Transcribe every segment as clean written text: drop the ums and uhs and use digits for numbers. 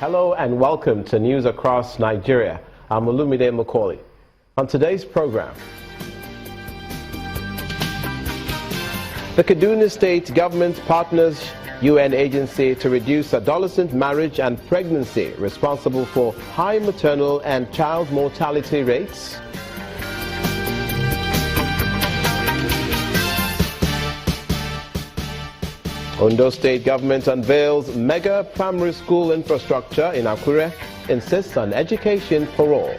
Hello and welcome to News Across Nigeria. I'm Olumide Macaulay. On today's program, the Kaduna State government partners UN agency to reduce adolescent marriage and pregnancy, responsible for high maternal and child mortality rates. Ondo State government unveils mega primary school infrastructure in Akure, insists on education for all.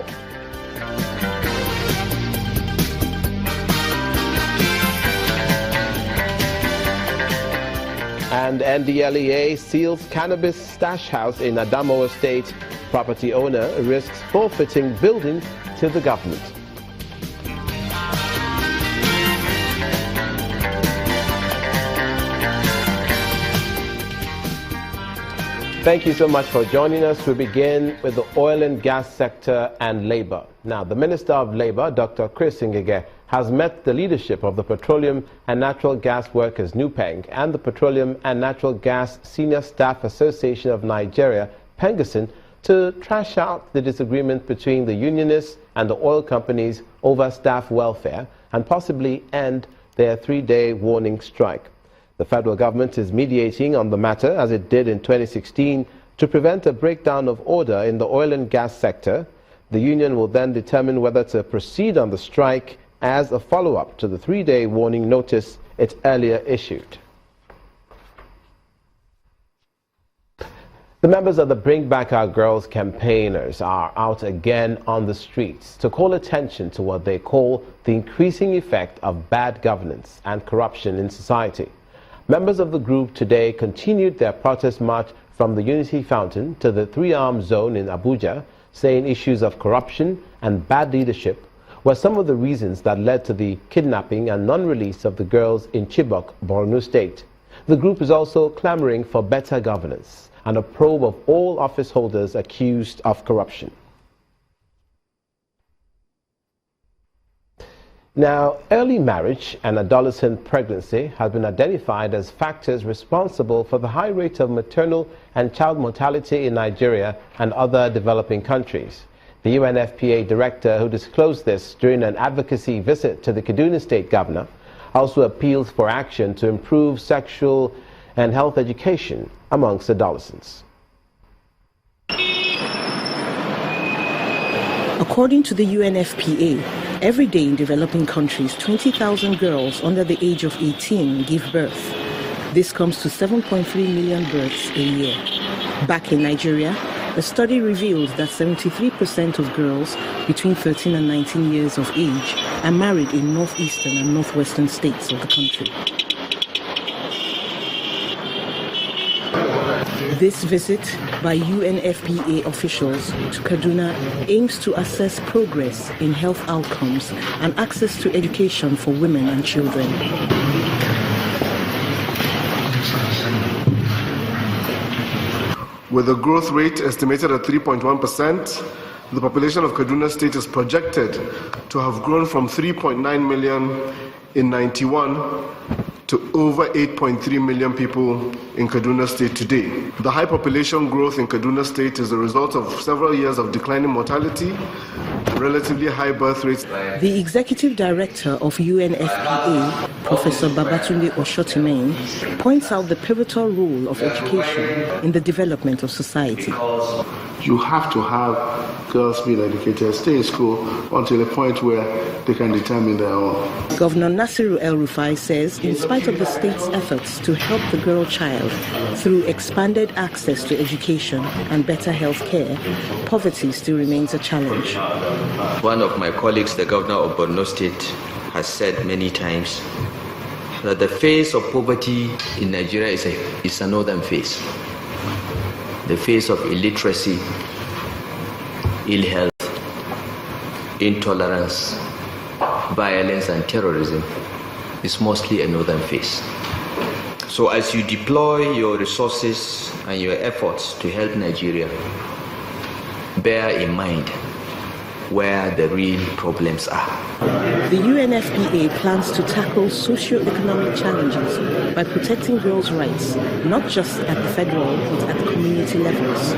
And NDLEA seals cannabis stash house in Adamawa State. Property owner risks forfeiting building to the government. Thank you so much for joining us. We begin with the oil and gas sector and labor. Now, the Minister of Labor, Dr. Chris Ngige, has met the leadership of the Petroleum and Natural Gas Workers NUPENG and the Petroleum and Natural Gas Senior Staff Association of Nigeria, PENGASSN, to trash out the disagreement between the unionists and the oil companies over staff welfare and possibly end their three-day warning strike. The federal government is mediating on the matter, as it did in 2016, to prevent a breakdown of order in the oil and gas sector. The union will then determine whether to proceed on the strike as a follow-up to the three-day warning notice it earlier issued. The members of the Bring Back Our Girls campaigners are out again on the streets to call attention to what they call the increasing effect of bad governance and corruption in society. Members of the group today continued their protest march from the Unity Fountain to the Three-Arm Zone in Abuja, saying issues of corruption and bad leadership were some of the reasons that led to the kidnapping and non-release of the girls in Chibok, Borno State. The group is also clamoring for better governance and a probe of all office holders accused of corruption. Now, early marriage and adolescent pregnancy have been identified as factors responsible for the high rate of maternal and child mortality in Nigeria and other developing countries. The UNFPA director, who disclosed this during an advocacy visit to the Kaduna State governor, also appeals for action to improve sexual and health education amongst adolescents. According to the UNFPA, every day in developing countries, 20,000 girls under the age of 18 give birth. This comes to 7.3 million births a year. Back in Nigeria, a study reveals that 73% of girls between 13 and 19 years of age are married in northeastern and northwestern states of the country. This visit by UNFPA officials to Kaduna aims to assess progress in health outcomes and access to education for women and children. With a growth rate estimated at 3.1%, the population of Kaduna State is projected to have grown from 3.9 million in 91 to over 8.3 million people in Kaduna State today. The high population growth in Kaduna State is the result of several years of declining mortality, relatively high birth rates. The executive director of UNFPA, Professor Babatunde Oshotimehin, points out the pivotal role of education in the development of society. You have to have girls being educated, stay in school until a point where they can determine their own. Governor Nasiru El-Rufai says in spite of the state's efforts to help the girl child through expanded access to education and better health care, poverty still remains a challenge. One of my colleagues, the governor of Borno State, has said many times that the face of poverty in Nigeria is a northern face. The face of illiteracy, ill health, intolerance, violence and terrorism is mostly a northern face. So as you deploy your resources and your efforts to help Nigeria, bear in mind where the real problems are. The UNFPA plans to tackle socio-economic challenges by protecting girls' rights, not just at the federal but at community levels.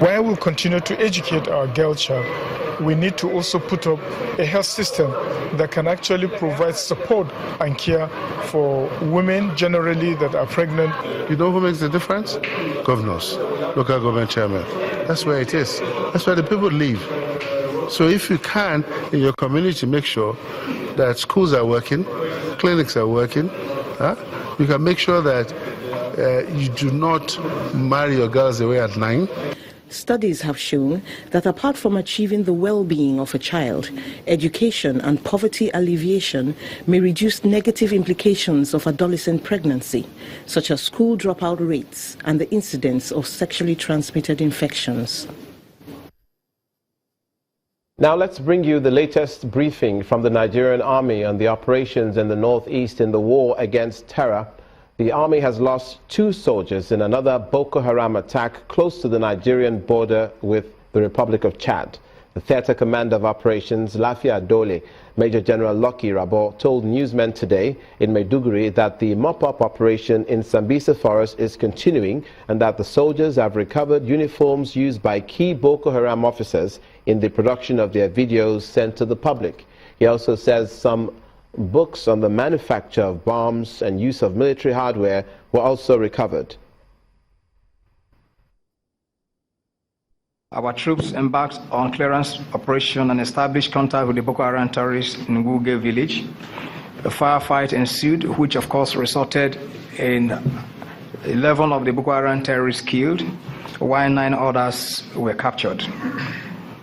While we'll continue to educate our girl child, we need to also put up a health system that can actually provide support and care for women generally that are pregnant. You know who makes the difference? Governors, local government chairmen. That's where it is. That's where the people live. So if you can, in your community, make sure that schools are working, clinics are working, you can make sure that you do not marry your girls away at 9. Studies have shown that apart from achieving the well-being of a child, education and poverty alleviation may reduce negative implications of adolescent pregnancy, such as school dropout rates and the incidence of sexually transmitted infections. Now let's bring you the latest briefing from the Nigerian Army on the operations in the northeast in the war against terror. The Army has lost 2 soldiers in another Boko Haram attack close to the Nigerian border with the Republic of Chad. The Theatre Commander of Operations, Lafia Dole, Major General Lucky Rabo, told newsmen today in Maiduguri that the mop-up operation in Sambisa Forest is continuing and that the soldiers have recovered uniforms used by key Boko Haram officers in the production of their videos sent to the public. He also says some books on the manufacture of bombs and use of military hardware were also recovered. Our troops embarked on clearance operation and established contact with the Boko Haram terrorists in Wuge village. A firefight ensued, which of course resulted in 11 of the Boko Haram terrorists killed, while 9 others were captured.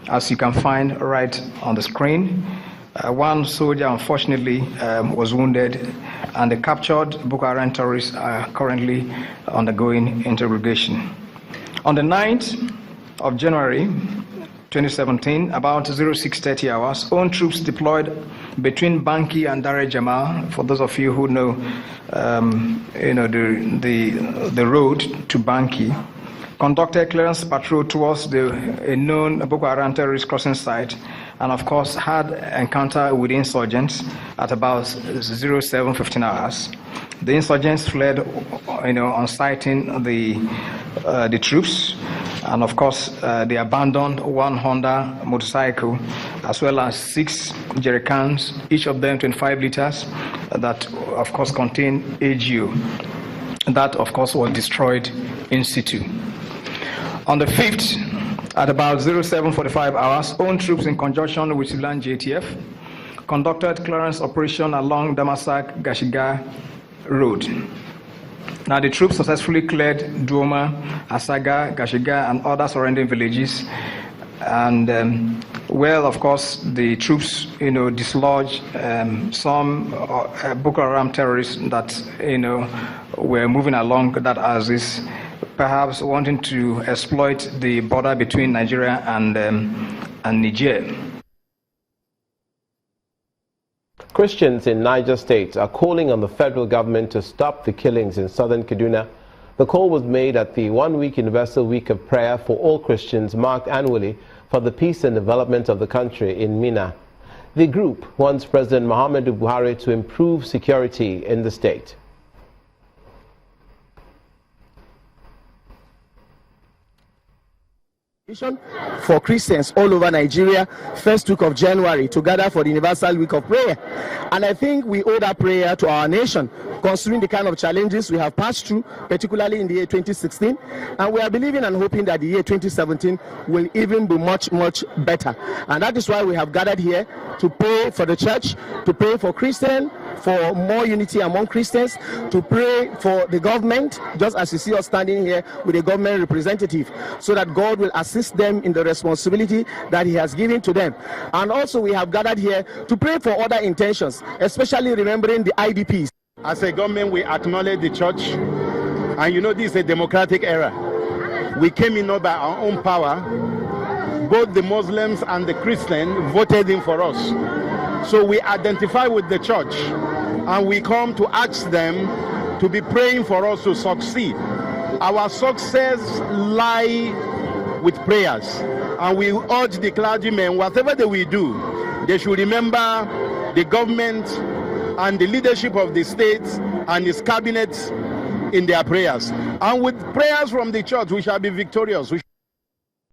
As you can find right on the screen, 1 soldier unfortunately was wounded, and the captured Boko Haram terrorists are currently undergoing interrogation. On the 9th of January 2017, about 06:30 hours, own troops deployed between Banki and Dar Jamal. For those of you who know, the road to Banki, conducted clearance patrol towards a known Boko Haram terrorist crossing site, and of course had encounter with insurgents at about 07:15 hours. The insurgents fled, on sighting the troops, and of course they abandoned 1 Honda motorcycle as well as 6 jerrycans, each of them 25 liters, that of course contained AGO. That of course was destroyed in situ. On the 5th, at about 07:45 hours, own troops in conjunction with Sudan JTF conducted clearance operation along Damasak-Gashiga Road. Now the troops successfully cleared Duoma, Asaga, Gashiga and other surrounding villages, and of course the troops dislodged some Boko Haram terrorists that were moving along that axis, perhaps wanting to exploit the border between Nigeria and Niger. Christians in Niger State are calling on the federal government to stop the killings in southern Kaduna. The call was made at the 1-week Universal Week of Prayer for all Christians marked annually for the peace and development of the country in Minna. The group wants President Muhammadu Buhari to improve security in the state. For Christians all over Nigeria, first week of January, to gather for the Universal Week of Prayer. And I think we owe that prayer to our nation, considering the kind of challenges we have passed through, particularly in the year 2016. And we are believing and hoping that the year 2017 will even be much, much better. And that is why we have gathered here to pray for the church, to pray for Christians, for more unity among Christians, to pray for the government, just as you see us standing here with a government representative, so that God will assist them in the responsibility that He has given to them. And also we have gathered here to pray for other intentions, especially remembering the IDPs. As a government, we acknowledge the church, and this is a democratic era. We came in not by our own power. Both the Muslims and the Christians voted in for us. So we identify with the church, and we come to ask them to be praying for us to succeed. Our success lies with prayers. And we urge the clergymen, whatever they will do, they should remember the government and the leadership of the state and its cabinet in their prayers. And with prayers from the church, we shall be victorious.